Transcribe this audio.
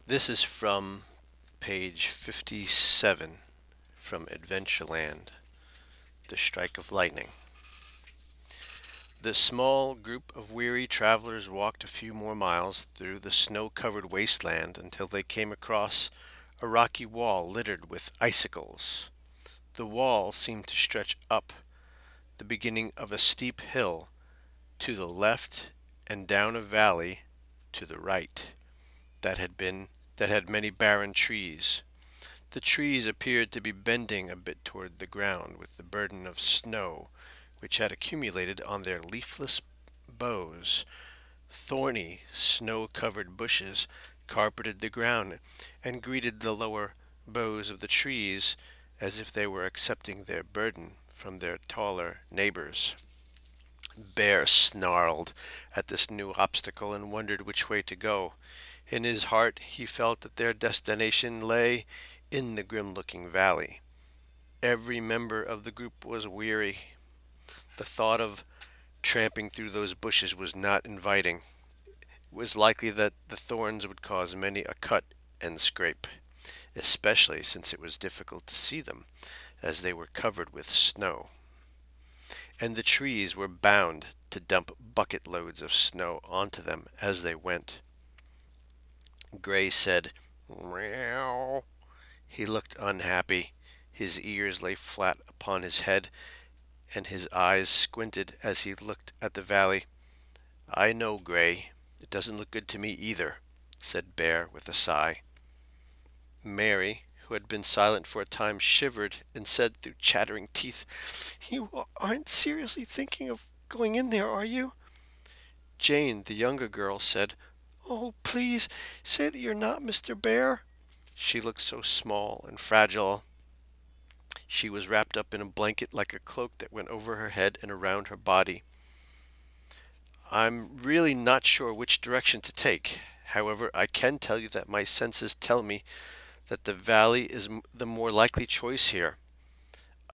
This is from page 57 from Adventureland, The Strike of Lightning. The small group of weary travelers walked a few more miles through the snow-covered wasteland until they came across a rocky wall littered with icicles. The wall seemed to stretch up the beginning of a steep hill to the left and down a valley to the right that had many barren trees. The trees appeared to be bending a bit toward the ground with the burden of snow which had accumulated on their leafless boughs. Thorny, snow-covered bushes carpeted the ground and greeted the lower boughs of the trees as if they were accepting their burden from their taller neighbors. Bear snarled at this new obstacle and wondered which way to go. In his heart he felt that their destination lay in the grim-looking valley. Every member of the group was weary. The thought of tramping through those bushes was not inviting. It was likely that the thorns would cause many a cut and scrape, especially since it was difficult to see them, as they were covered with snow. And the trees were bound to dump bucket loads of snow onto them as they went. Gray said, "Meow." He looked unhappy. His ears lay flat upon his head, and his eyes squinted as he looked at the valley. "I know, Gray. It doesn't look good to me either," said Bear with a sigh. Mary, who had been silent for a time, shivered and said through chattering teeth, "You aren't seriously thinking of going in there, are you?" Jane, the younger girl, said, "Oh, please say that you're not, Mr. Bear." She looked so small and fragile. She was wrapped up in a blanket like a cloak that went over her head and around her body. "I'm really not sure which direction to take. However, I can tell you that my senses tell me that the valley is the more likely choice here.